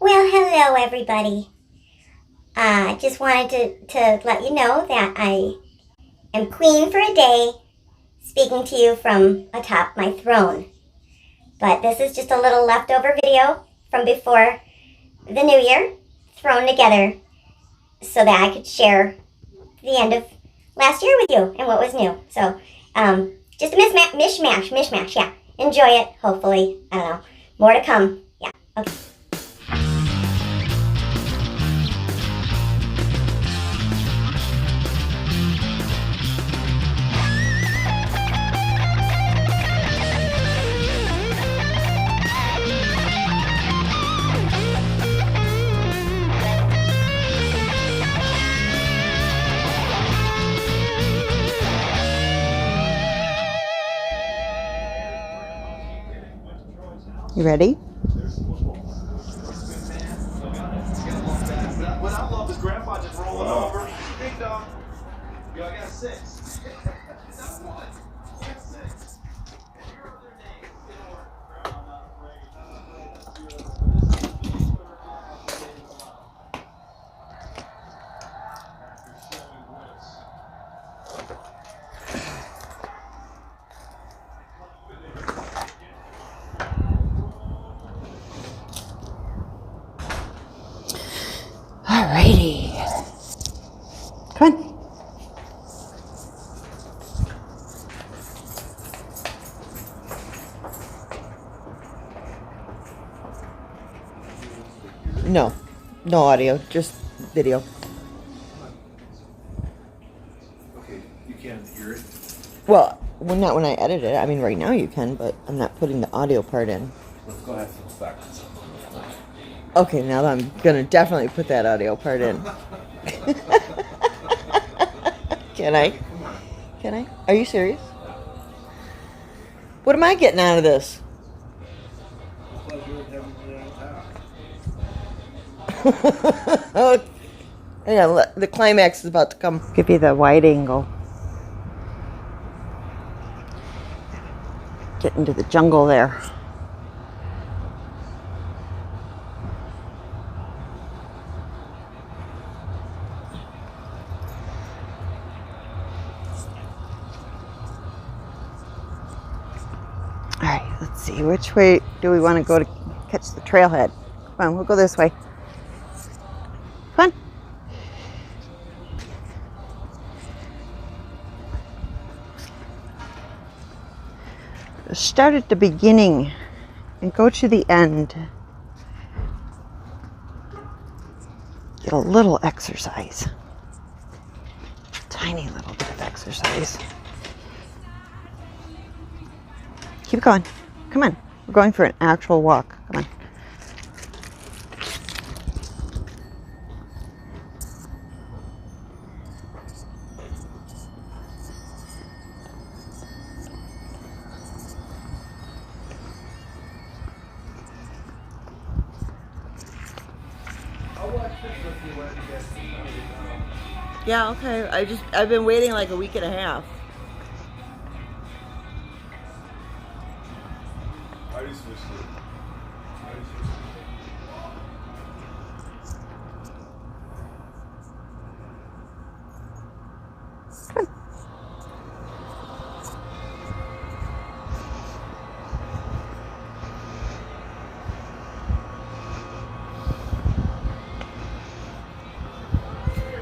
Well, hello everybody. Just wanted to let you know that I am queen for a day, speaking to you from atop my throne. But this is just a little leftover video from before the new year, thrown together so that I could share the end of last year with you and what was new. So, just a mishmash, yeah. Enjoy it, hopefully. I don't know. More to come. Yeah, okay. You ready? What I love is Grandpa just rolling over. Big dog. Yo, I got 6. That's one. 6. And here are their names in order. I'm not Alrighty. Come on. No audio, just video. Okay, you can't hear it? Well, not when I edit it. I mean, right now you can, but I'm not putting the audio part in. Let's go ahead and flip back. Okay, now I'm gonna definitely put that audio part in. Can I? Can I? Are you serious? What am I getting out of this? Oh, yeah, the climax is about to come. Give you the wide angle. Get into the jungle there. All right, let's see. Which way do we want to go to catch the trailhead? Come on, we'll go this way. Come on. Start at the beginning and go to the end. Get a little exercise. Tiny little bit of exercise. Keep going. Come on. We're going for an actual walk. Come on. Yeah, okay. I've been waiting like a week and a half.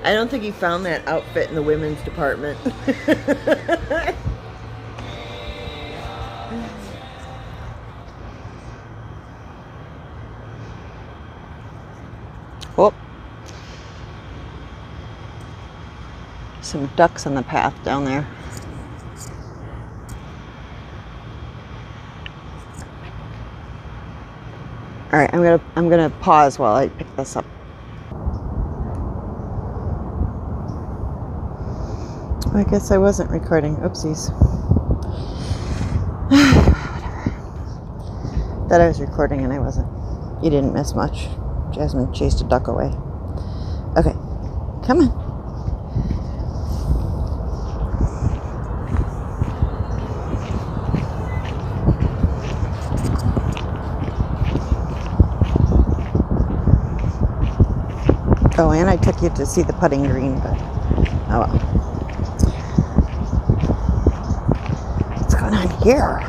I don't think he found that outfit in the women's department. Oh. Some ducks on the path down there. All right, I'm gonna pause while I pick this up. I guess I wasn't recording. Oopsies. Whatever. Thought I was recording and I wasn't. You didn't miss much. Jasmine chased a duck away. Okay, come on. Oh, and I took you to see the putting green, but oh well. What's going on here?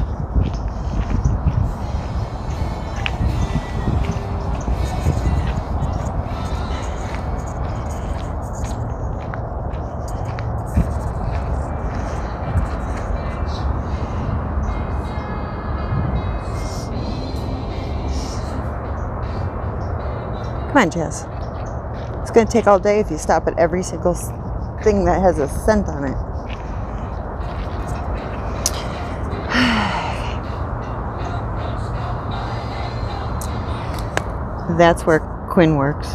Come on, Jess. It's going to take all day if you stop at every single thing that has a scent on it. That's where Quinn works.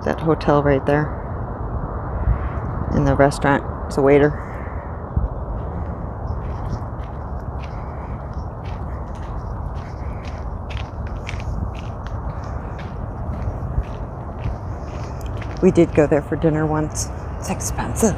That hotel right there. In the restaurant. It's a waiter. We did go there for dinner once. It's expensive.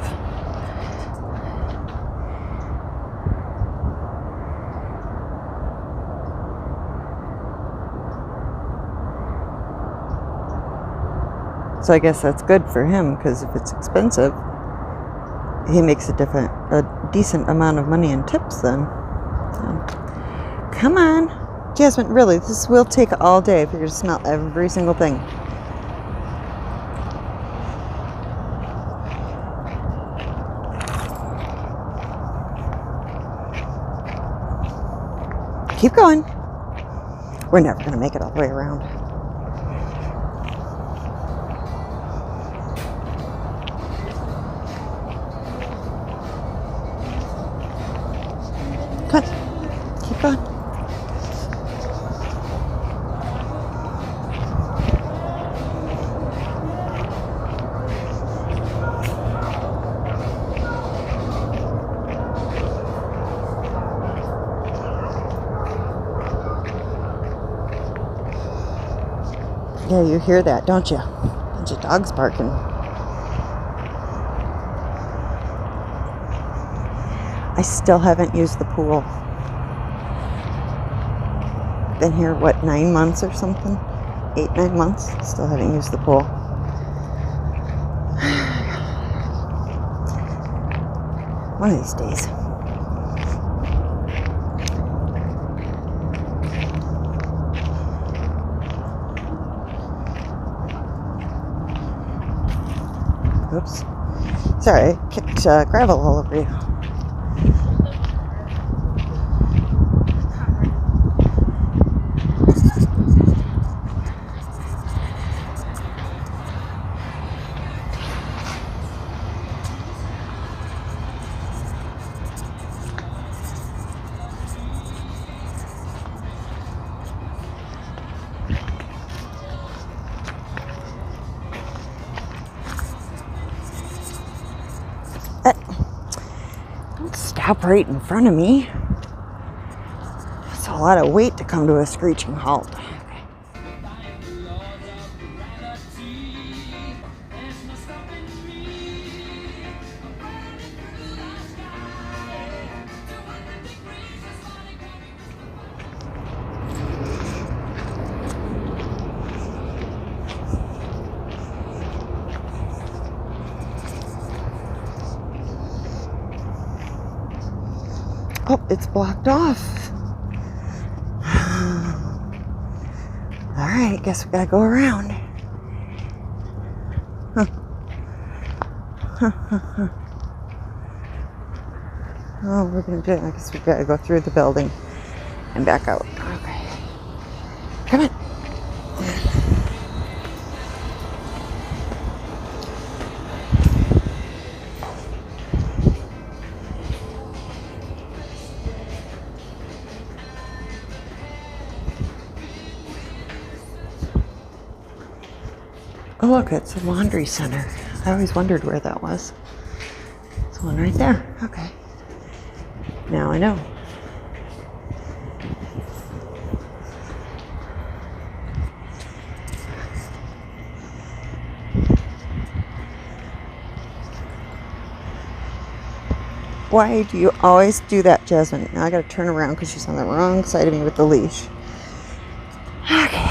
So I guess that's good for him, because if it's expensive, he makes a decent amount of money in tips then. So, come on. Jasmine, really, this will take all day if you're going to smell every single thing. Keep going. We're never going to make it all the way around. Come on. Keep going. Yeah, you hear that, don't you? Bunch of dogs barking. I still haven't used the pool. Been here, what, 9 months or something? 8, 9 months? Still haven't used the pool. One of these days. Oops. Sorry, I kicked gravel all over you. Don't stop right in front of me. It's a lot of weight to come to a screeching halt. Oh, it's blocked off. All right, guess we gotta go around. Oh, we're gonna do it. I guess we gotta go through the building and back out. Okay. Come on. Oh, look, it's a laundry center. I always wondered where that was. There's one right there. Okay. Now I know. Why do you always do that, Jasmine? Now I gotta turn around because she's on the wrong side of me with the leash. Okay.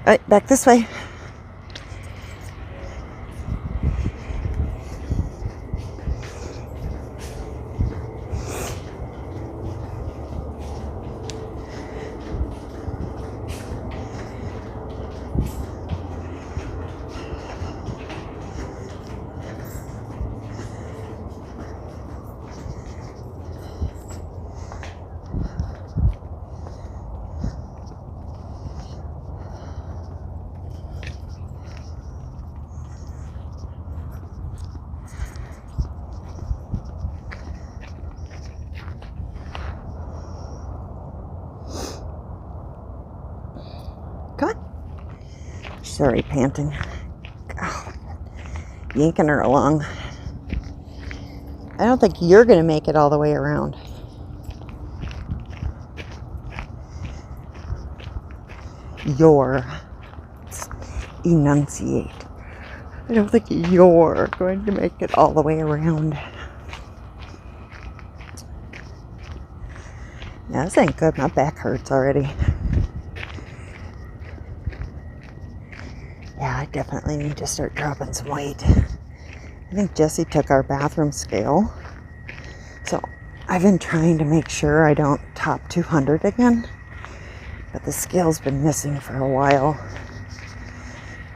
right, back this way. Come on. She's already panting. Oh, yanking her along. I don't think you're going to make it all the way around. Enunciate. I don't think you're going to make it all the way around. Yeah, this ain't good. My back hurts already. Yeah, I definitely need to start dropping some weight. I think Jessie took our bathroom scale. So I've been trying to make sure I don't top 200 again. But the scale's been missing for a while.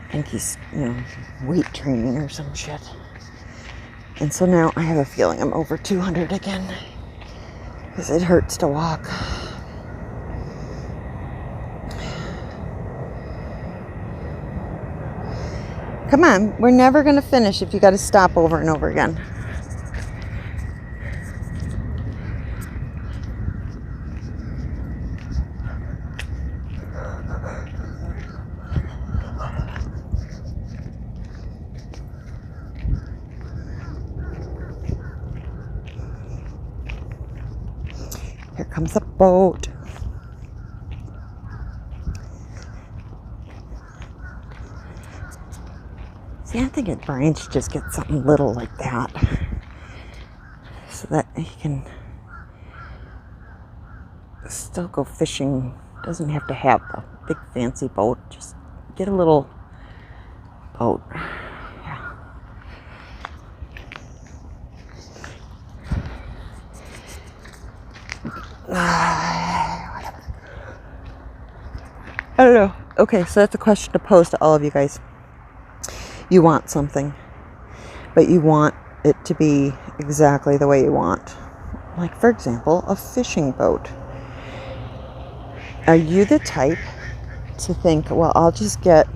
I think he's, weight training or some shit. And so now I have a feeling I'm over 200 again. Because it hurts to walk. Come on, we're never going to finish if you got to stop over and over again. Here comes a boat. See, I think Brian should just get something little like that. So that he can still go fishing. Doesn't have to have a big fancy boat. Just get a little boat. Yeah. Whatever. I don't know. Okay, so that's a question to pose to all of you guys. You want something, but you want it to be exactly the way you want. Like, for example, a fishing boat. Are you the type to think, well, I'll just get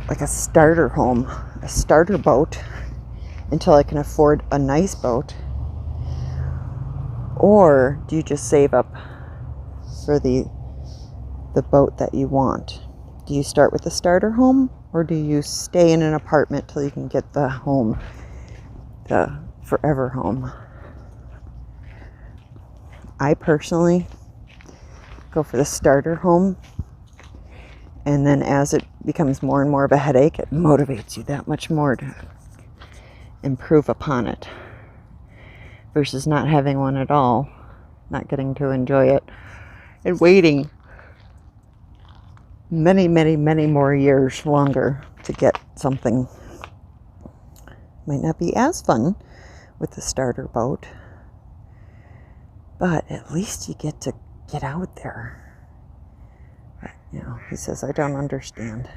like a starter home, a starter boat until I can afford a nice boat? Or do you just save up for the boat that you want? Do you start with a starter home, or do you stay in an apartment till you can get the home, the forever home? I personally go for the starter home, and then as it becomes more and more of a headache, it motivates you that much more to improve upon it, versus not having one at all, not getting to enjoy it, and waiting many, many, many more years longer to get something. Might not be as fun with the starter boat, but at least you get to get out there. But, he says, I don't understand.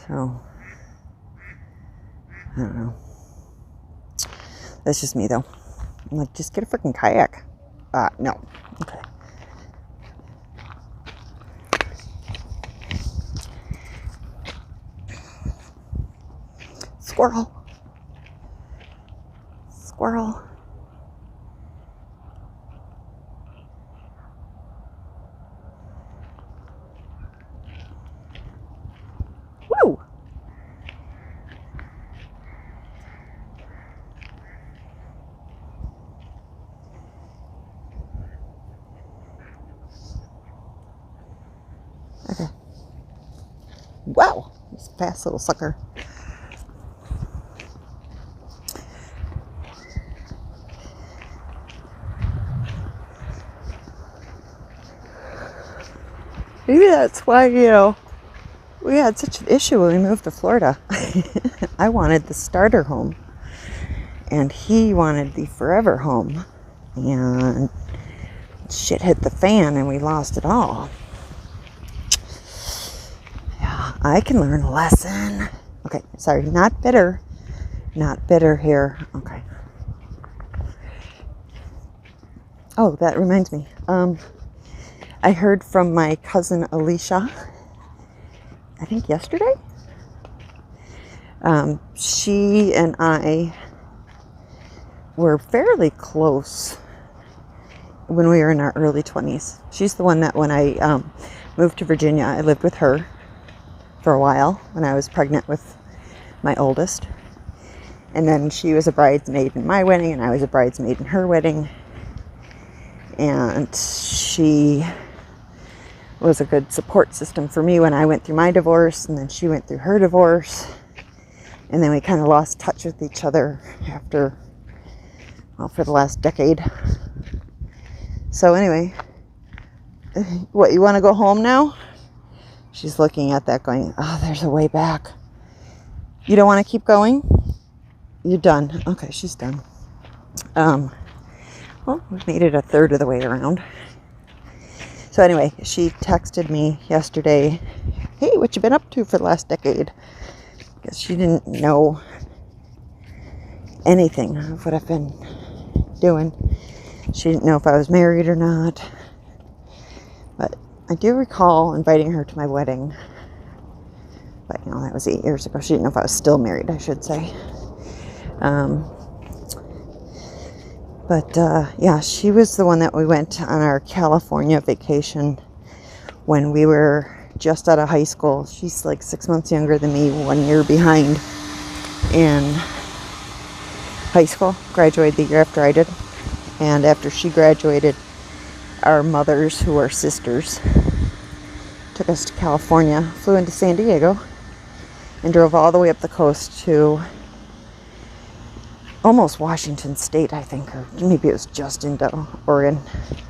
So, I don't know. That's just me, though. I'm like, just get a freaking kayak. No. Okay. Squirrel. Squirrel. Woo! Okay. Wow! This fast little sucker. Maybe that's why, we had such an issue when we moved to Florida. I wanted the starter home, and he wanted the forever home. And shit hit the fan, and we lost it all. Yeah, I can learn a lesson. Okay, sorry, not bitter. Not bitter here. Okay. Oh, that reminds me. I heard from my cousin Alicia, I think yesterday. She and I were fairly close when we were in our early 20s. She's the one that when I moved to Virginia, I lived with her for a while when I was pregnant with my oldest. And then she was a bridesmaid in my wedding, and I was a bridesmaid in her wedding. And she was a good support system for me when I went through my divorce, and then she went through her divorce. And then we kind of lost touch with each other after, for the last decade. So anyway, what, you want to go home now? She's looking at that going, oh, there's a way back. You don't want to keep going? You're done. Okay, she's done. Well, we made it a third of the way around. So anyway, she texted me yesterday, hey, what you been up to for the last decade? Because she didn't know anything of what I've been doing. She didn't know if I was married or not. But I do recall inviting her to my wedding. But, that was 8 years ago. She didn't know if I was still married, I should say. Yeah, she was the one that we went on our California vacation when we were just out of high school. She's like 6 months younger than me, 1 year behind in high school. Graduated the year after I did. And after she graduated, our mothers, who are sisters, took us to California, flew into San Diego, and drove all the way up the coast to almost Washington State, I think, or maybe it was just into Oregon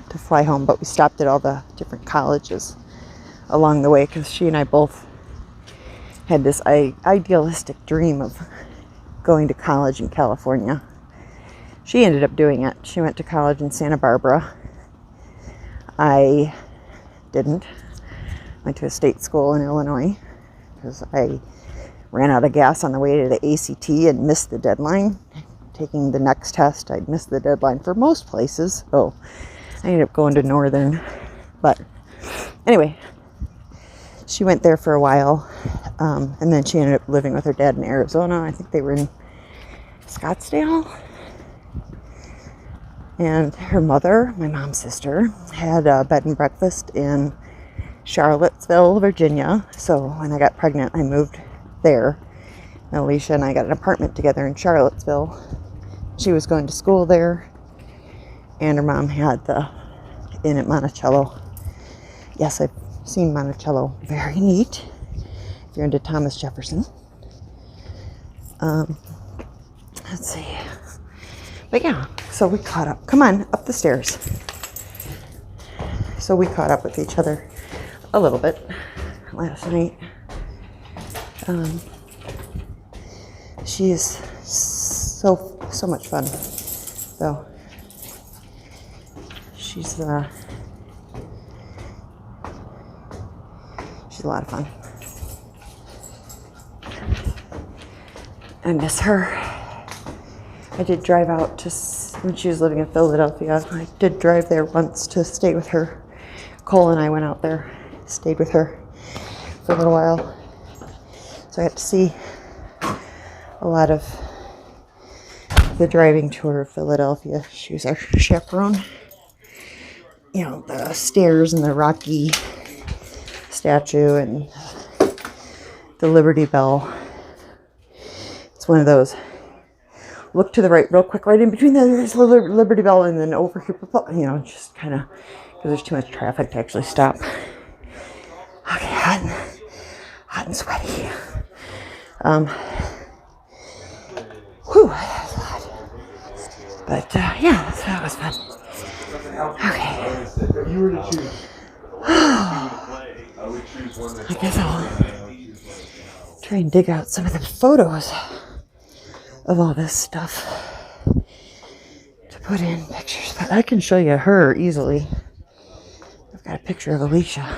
to fly home. But we stopped at all the different colleges along the way because she and I both had this idealistic dream of going to college in California. She ended up doing it. She went to college in Santa Barbara. I didn't. Went to a state school in Illinois because I ran out of gas on the way to the ACT and missed the deadline. Taking the next test, I'd missed the deadline for most places. Oh, I ended up going to Northern. But anyway, she went there for a while. And then she ended up living with her dad in Arizona. I think they were in Scottsdale. And her mother, my mom's sister, had a bed and breakfast in Charlottesville, Virginia. So when I got pregnant, I moved there. And Alicia and I got an apartment together in Charlottesville. She was going to school there. And her mom had the inn at Monticello. Yes, I've seen Monticello. Very neat. If you're into Thomas Jefferson. Let's see. But yeah, so we caught up. Come on, up the stairs. So we caught up with each other a little bit last night. She is so much fun, though. She's a lot of fun. I miss her. I did drive out to, when she was living in Philadelphia, I did drive there once to stay with her. Cole and I went out there, stayed with her for a little while. So I got to see a lot of the driving tour of Philadelphia. She was our chaperone. The stairs and the Rocky statue and the Liberty Bell. It's one of those. Look to the right real quick, right in between there's Liberty Bell, and then over here, just kind of, because there's too much traffic to actually stop. Okay, hot and sweaty. Whew, that was a lot. But, yeah, so that was fun. Okay. I guess I'll try and dig out some of the photos of all this stuff to put in pictures. But I can show you her easily. I've got a picture of Alicia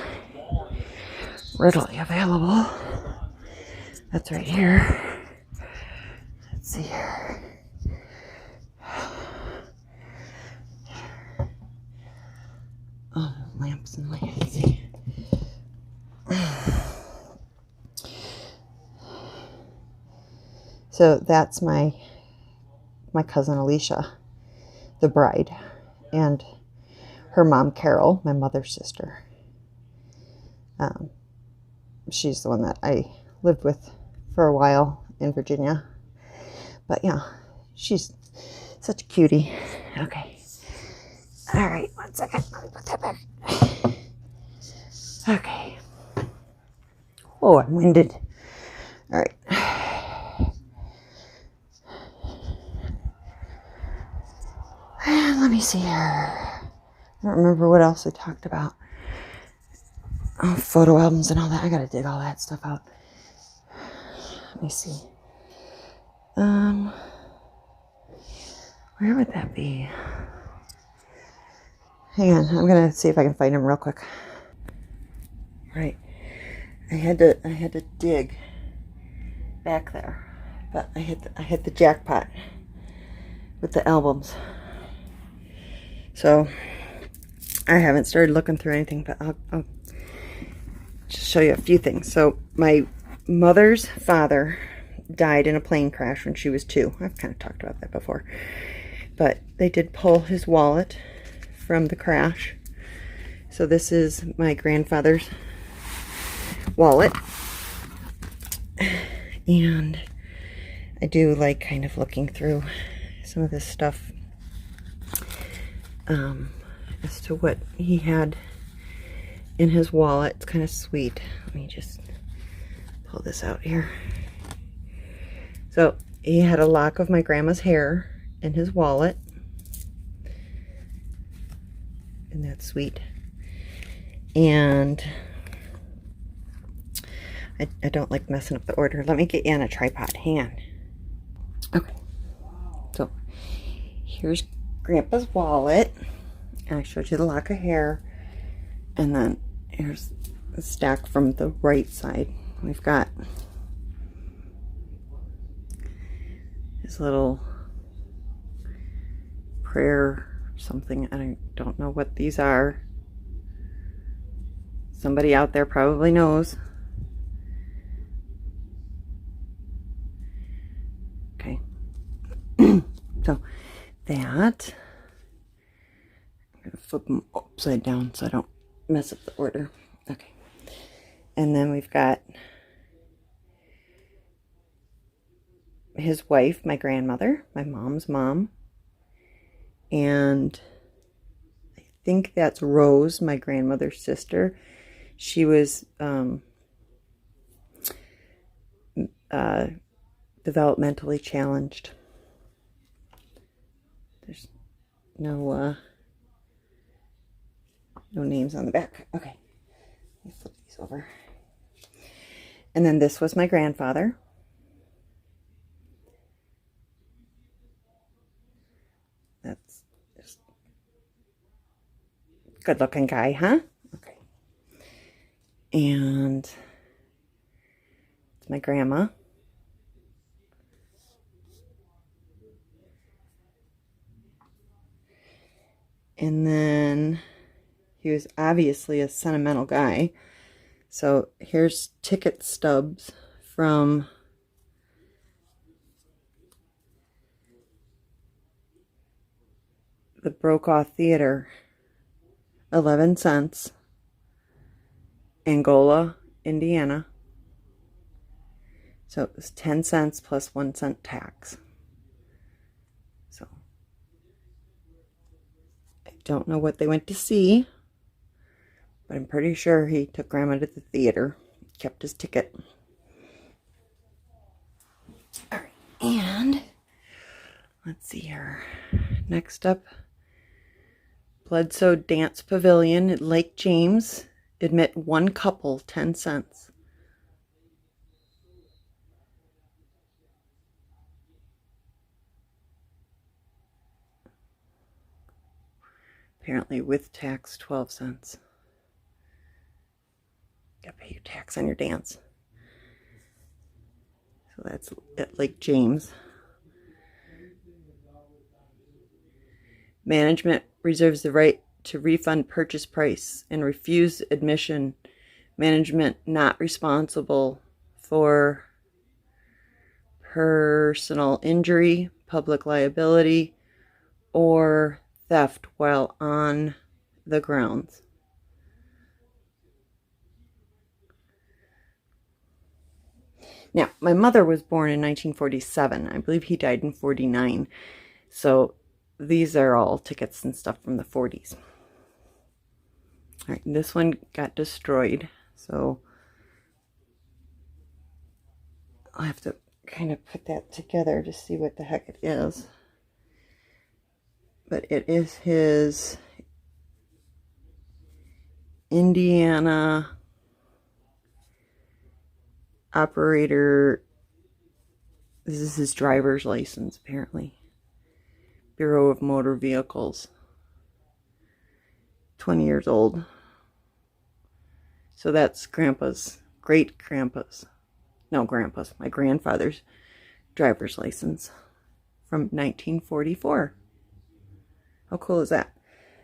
readily available. That's right here. Let's see here. Oh, lamps and lights. So that's my cousin Alicia, the bride, and her mom Carol, my mother's sister. She's the one that I lived with for a while in Virginia. But yeah, she's such a cutie. Okay. All right, 1 second. Let me put that back. Okay. Oh, I'm winded. All right. And let me see here. I don't remember what else I talked about. Oh, photo albums and all that. I gotta dig all that stuff out. Let me see. Where would that be? Hang on, I'm gonna see if I can find them real quick. Right, I had to dig back there, but I hit the jackpot with the albums. So I haven't started looking through anything, but I'll just show you a few things. So my mother's father died in a plane crash when she was 2. I've kind of talked about that before, but they did pull his wallet from the crash. So this is my grandfather's wallet, and I do like kind of looking through some of this stuff as to what he had in his wallet. It's kind of sweet. Let me just pull this out here. So he had a lock of my grandma's hair in his wallet. Isn't that sweet? And I don't like messing up the order. Let me get you on a tripod. Hang on. Okay. So here's Grandpa's wallet. And I showed you the lock of hair. And then here's a stack from the right side. We've got his little prayer something. I don't know what these are. Somebody out there probably knows. Okay. So that, I'm going to flip them upside down so I don't mess up the order. Okay. And then we've got his wife, my grandmother, my mom's mom. And I think that's Rose, my grandmother's sister. She was developmentally challenged. There's no names on the back. Okay, let me flip these over. And then this was my grandfather. That's just good looking guy, huh? Okay. And it's my grandma. And then he was obviously a sentimental guy. So here's ticket stubs from the Brokaw Theater, 11 cents, Angola, Indiana. So it was 10 cents plus 1 cent tax. So I don't know what they went to see, but I'm pretty sure he took Grandma to the theater, kept his ticket. All right, and let's see here. Next up, Bledsoe Dance Pavilion at Lake James Admit one couple, 10 cents. Apparently with tax, 12 cents. Gotta pay your tax on your dance. So that's at Lake James. Management reserves the right to refund purchase price and refuse admission. Management not responsible for personal injury, public liability, or theft while on the grounds. Now, my mother was born in 1947. I believe he died in 49. So these are all tickets and stuff from the 40s. All right, this one got destroyed. So I'll have to kind of put that together to see what the heck it is. But it is his Indiana operator. This is his driver's license, apparently. Bureau of Motor Vehicles. 20 years old. So that's Grandpa's, great-grandpa's, no, Grandpa's, my grandfather's driver's license from 1944. How cool is that?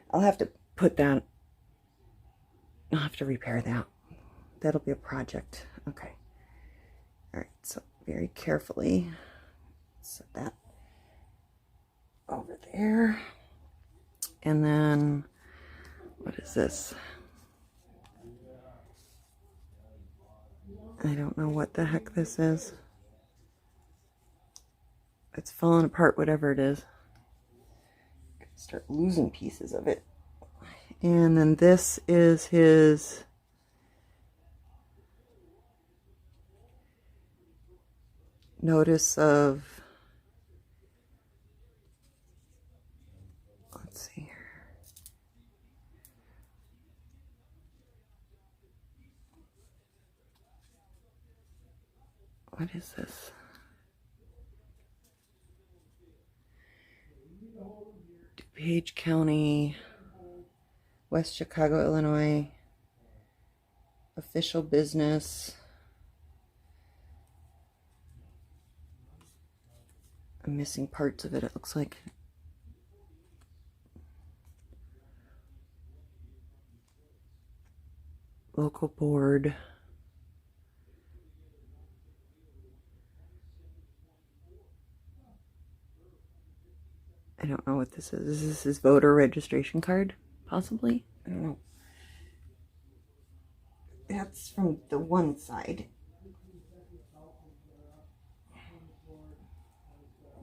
I'll have to put that, I'll have to repair that. That'll be a project. Okay. All right, so very carefully set that over there. And then, what is this? I don't know what the heck this is. It's falling apart, whatever it is. Start losing pieces of it. And then this is his notice of, let's see here. What is this? DuPage County, West Chicago, Illinois. Official business. I'm missing parts of it, it looks like. Local board. I don't know what this is. Is this his voter registration card? Possibly? I don't know. That's from the one side.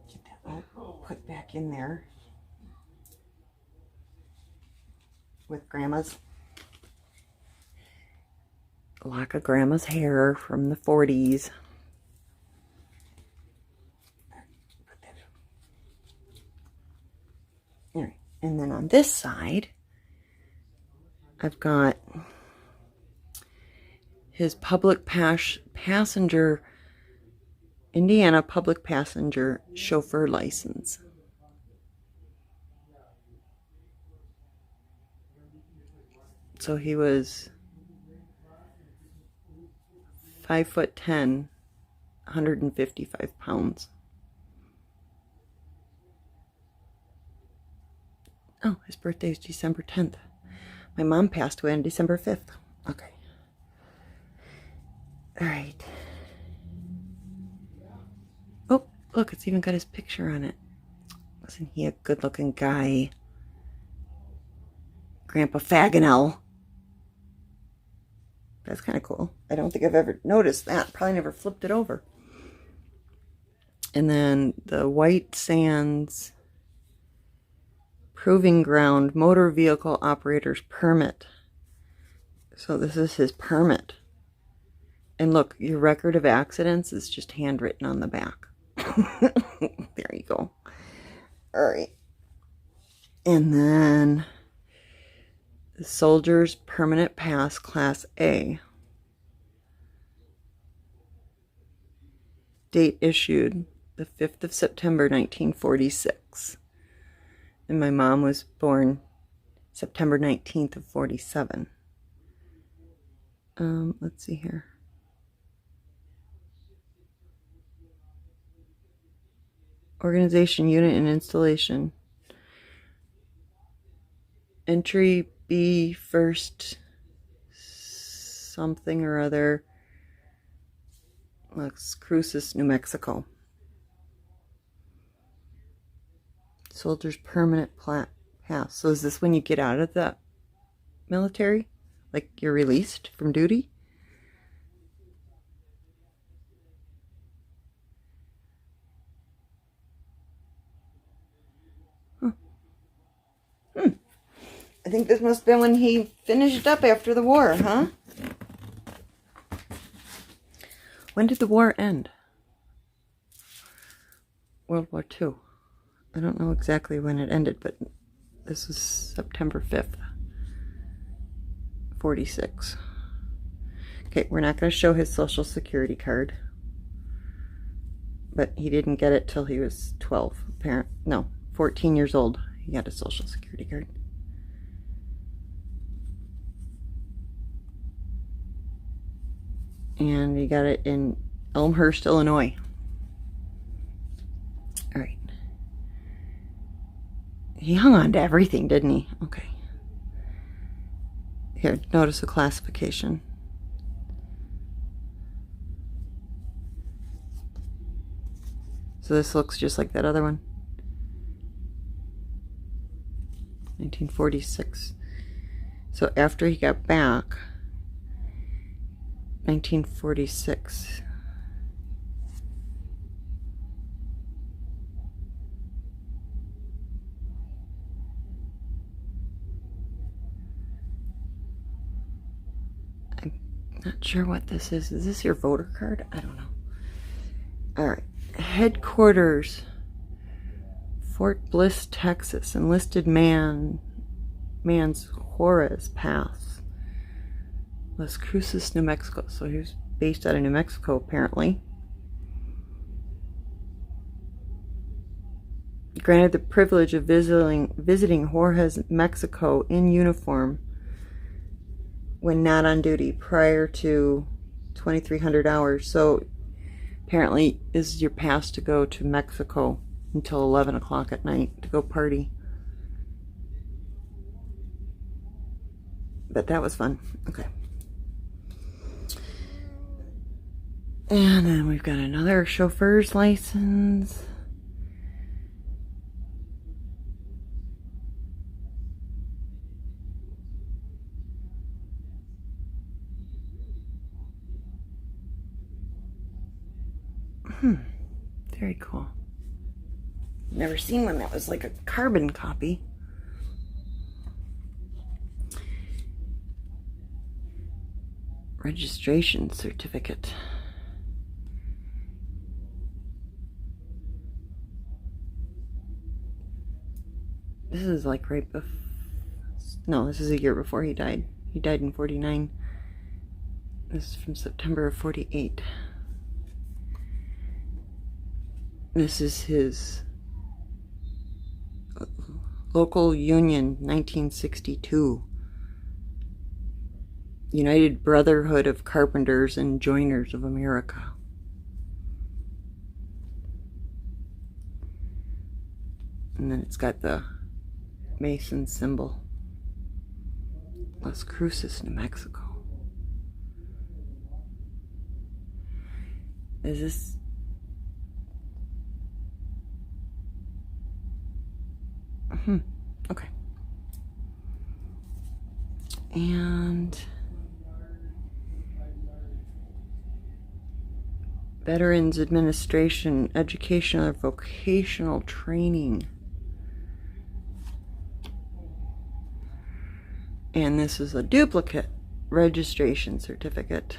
Get that all put back in there. With Grandma's. A lock of Grandma's hair from the 40s. Alright, and then on this side, I've got his public passenger, Indiana public passenger chauffeur license. So he was 5'10", 155 pounds. Oh, his birthday is December 10th. My mom passed away on December 5th. Okay. All right. Oh, look, it's even got his picture on it. Wasn't he a good-looking guy? Grandpa Faganel. That's kind of cool. I don't think I've ever noticed that. Probably never flipped it over. And then the White Sands Proving Ground Motor Vehicle Operator's Permit. So this is his permit. And look, your record of accidents is just handwritten on the back. There you go. All right. And then The Soldier's Permanent Pass, Class A. Date issued the 5th of September 1946. And my mom was born September 19th of 47. Let's see here. Organization, unit, and installation. Entry B, first something or other. Las Cruces, New Mexico. Soldier's Permanent Pass. So is this when you get out of the military? Like you're released from duty? I think this must have been when he finished up after the war, huh? When did the war end? World War II. I don't know exactly when it ended, but this was September 5th, 46. Okay, we're not going to show his social security card. But he didn't get it till he was 12. 14 years old. He got a social security card. And he got it in Elmhurst, Illinois. All right. He hung on to everything, didn't he? Okay. Here, notice the classification. So this looks just like that other one. 1946. So after he got back, 1946. I'm not sure what this is. Is this your voter card? I don't know. All right. Headquarters, Fort Bliss, Texas. Enlisted man's Juarez Pass. Las Cruces, New Mexico. So he was based out of New Mexico, apparently. Granted the privilege of visiting Juarez, Mexico in uniform when not on duty prior to 2300 hours. So apparently this is your pass to go to Mexico until 11 o'clock at night to go party. But that was fun. Okay. And then we've got another chauffeur's license. Very cool. Never seen one that was like a carbon copy. Registration certificate. This is like right before. No, this is a year before he died. He died in 49. This is from September of 48. This is his local union, 1962. United Brotherhood of Carpenters and Joiners of America. And then it's got the Mason symbol. Las Cruces, New Mexico. Is this... Okay. And Veterans Administration, Educational or Vocational Training. And this is a duplicate registration certificate.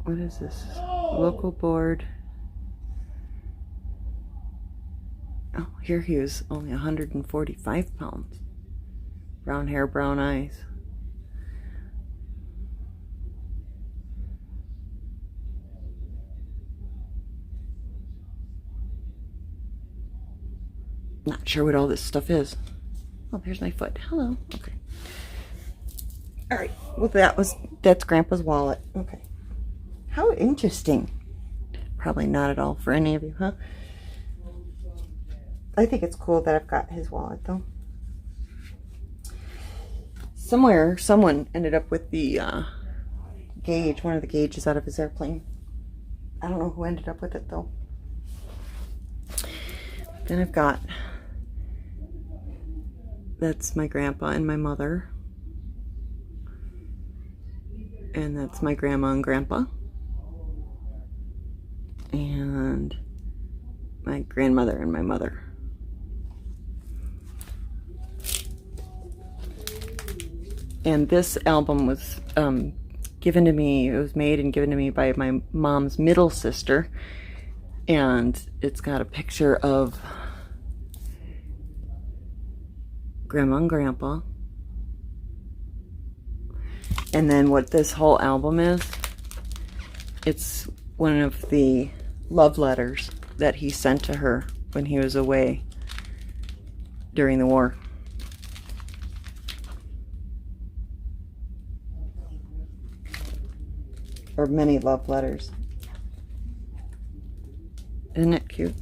What is this? Local board. Oh, here he is, only 145 pounds. Brown hair, brown eyes. Not sure what all this stuff is. Oh, there's my foot. Hello. Okay. All right. Well, that's Grandpa's wallet. Okay. How interesting. Probably not at all for any of you, huh? I think it's cool that I've got his wallet, though. Somewhere, someone ended up with the gauge, one of the gauges out of his airplane. I don't know who ended up with it, though. Then I've got, that's my grandpa and my mother. And that's my grandma and grandpa. And my grandmother and my mother. And this album was given to me, it was made and given to me by my mom's middle sister. And it's got a picture of Grandma and Grandpa. And then what this whole album is, it's one of the love letters that he sent to her when he was away during the war. Or many love letters. Isn't it cute?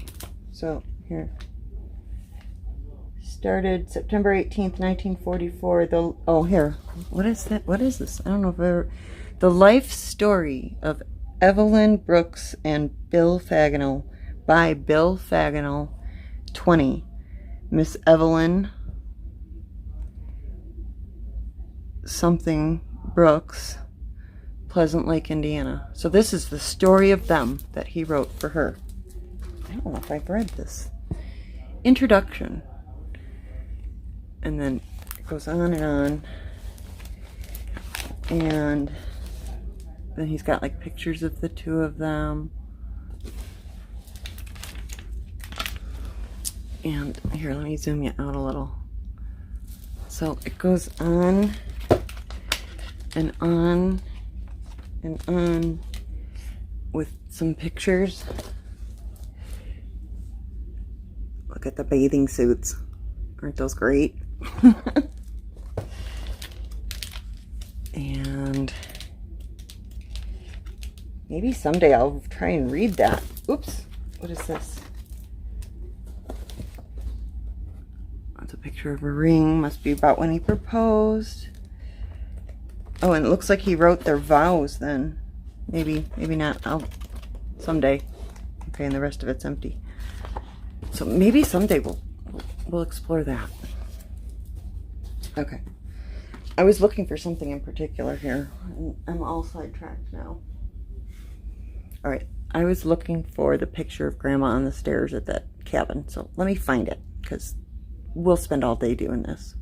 So, here. Started September 18th, 1944. Oh, here. What is that? What is this? I don't know if ever. The life story of Evelyn Brooks and Bill Faginell by Bill Faginell, 20. Miss Evelyn something Brooks, Pleasant Lake, Indiana. So this is the story of them that he wrote for her. I don't know if I've read this. Introduction. And then it goes on and on. And then he's got like pictures of the two of them. And here, let me zoom you out a little. So it goes on and on and on with some pictures. Look at the bathing suits. Aren't those great? And maybe someday I'll try and read that. Oops, what is this? That's a picture of a ring. Must be about when he proposed. Oh, and it looks like he wrote their vows then. Maybe not. I'll someday. Okay, and the rest of it's empty. So maybe someday we'll explore that. Okay. I was looking for something in particular here. I'm all sidetracked now. All right. I was looking for the picture of Grandma on the stairs at that cabin. So let me find it, because we'll spend all day doing this.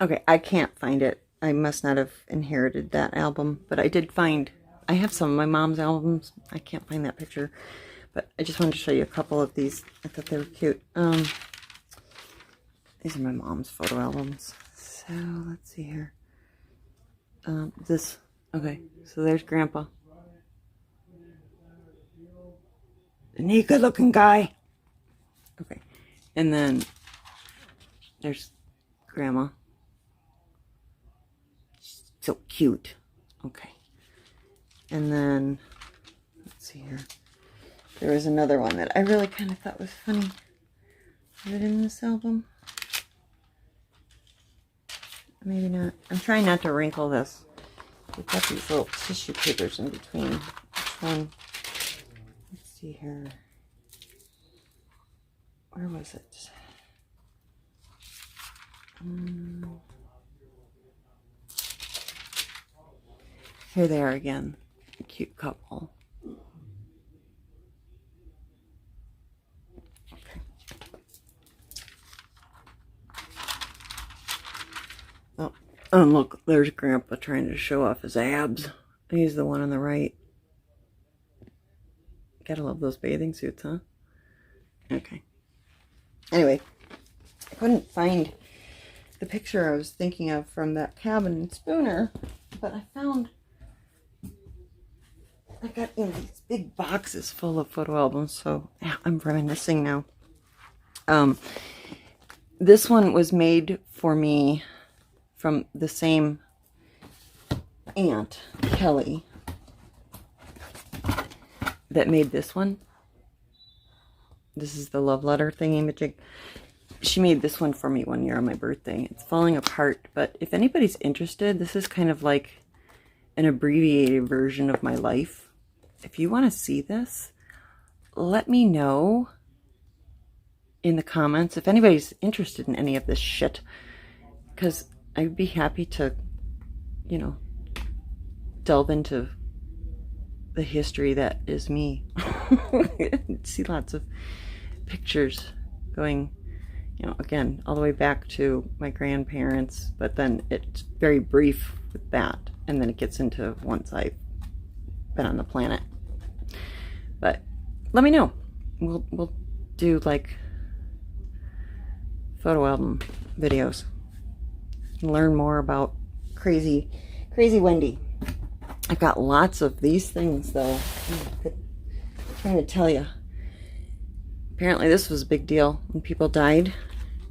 Okay, I can't find it. I must not have inherited that album, but I did find, I have some of my mom's albums. I can't find that picture, but I just wanted to show you a couple of these. I thought they were cute. These are my mom's photo albums. So let's see here. Okay, so there's Grandpa. Isn't he a good looking guy? Okay, and then there's Grandma. So cute. Okay. And then, let's see here. There was another one that I really kind of thought was funny. Is it in this album? Maybe not. I'm trying not to wrinkle this. We've got these little tissue papers in between. Which one? Let's see here. Where was it? Here they are again. A cute couple. Okay. Oh, And look, there's Grandpa trying to show off his abs. He's the one on the right. Gotta love those bathing suits, huh? Okay. Anyway, I couldn't find the picture I was thinking of from that cabin in Spooner, but I found I got in these big boxes full of photo albums, so yeah, I'm reminiscing now. This one was made for me from the same aunt, Kelly, that made this one. This is the love letter thingy-majig. She made this one for me one year on my birthday. It's falling apart, but if anybody's interested, this is kind of like an abbreviated version of my life. If you want to see this, let me know in the comments if anybody's interested in any of this shit, because I'd be happy to, you know, delve into the history that is me. See lots of pictures going, you know, again, all the way back to my grandparents, but then it's very brief with that, and then it gets into once I've been on the planet. But let me know. We'll do like photo album videos and learn more about crazy Wendy. I've got lots of these things though. I'm trying to tell you. Apparently this was a big deal when people died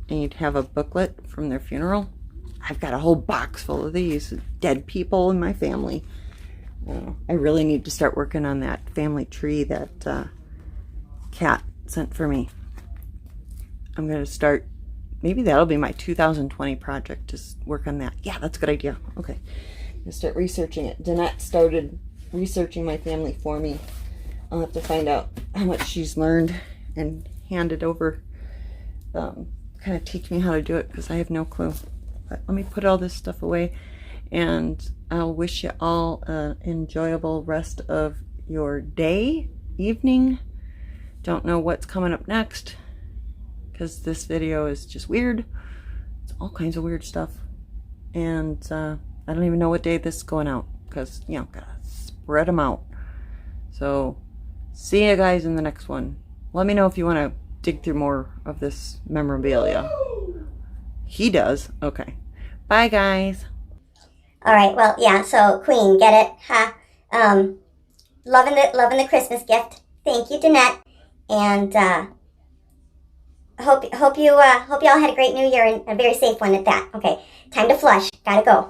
and you'd have a booklet from their funeral. I've got a whole box full of these dead people in my family. I really need to start working on that family tree that Kat sent for me. I'm going to start, maybe that'll be my 2020 project, just work on that. Yeah, that's a good idea. Okay, I'm going to start researching it. Danette started researching my family for me. I'll have to find out how much she's learned and hand it over, kind of teach me how to do it, because I have no clue. But let me put all this stuff away, and I'll wish you all an enjoyable rest of your day, evening. Don't know what's coming up next, because this video is just weird. It's all kinds of weird stuff. And I don't even know what day this is going out, because, you know, gotta spread them out. So, see you guys in the next one. Let me know if you want to dig through more of this memorabilia. He does. Okay. Bye, guys. All right, well, yeah, so Queen, get it, huh? Loving the Christmas gift. Thank you, Danette. And hope you all had a great New Year and a very safe one at that. Okay, time to flush. Gotta go.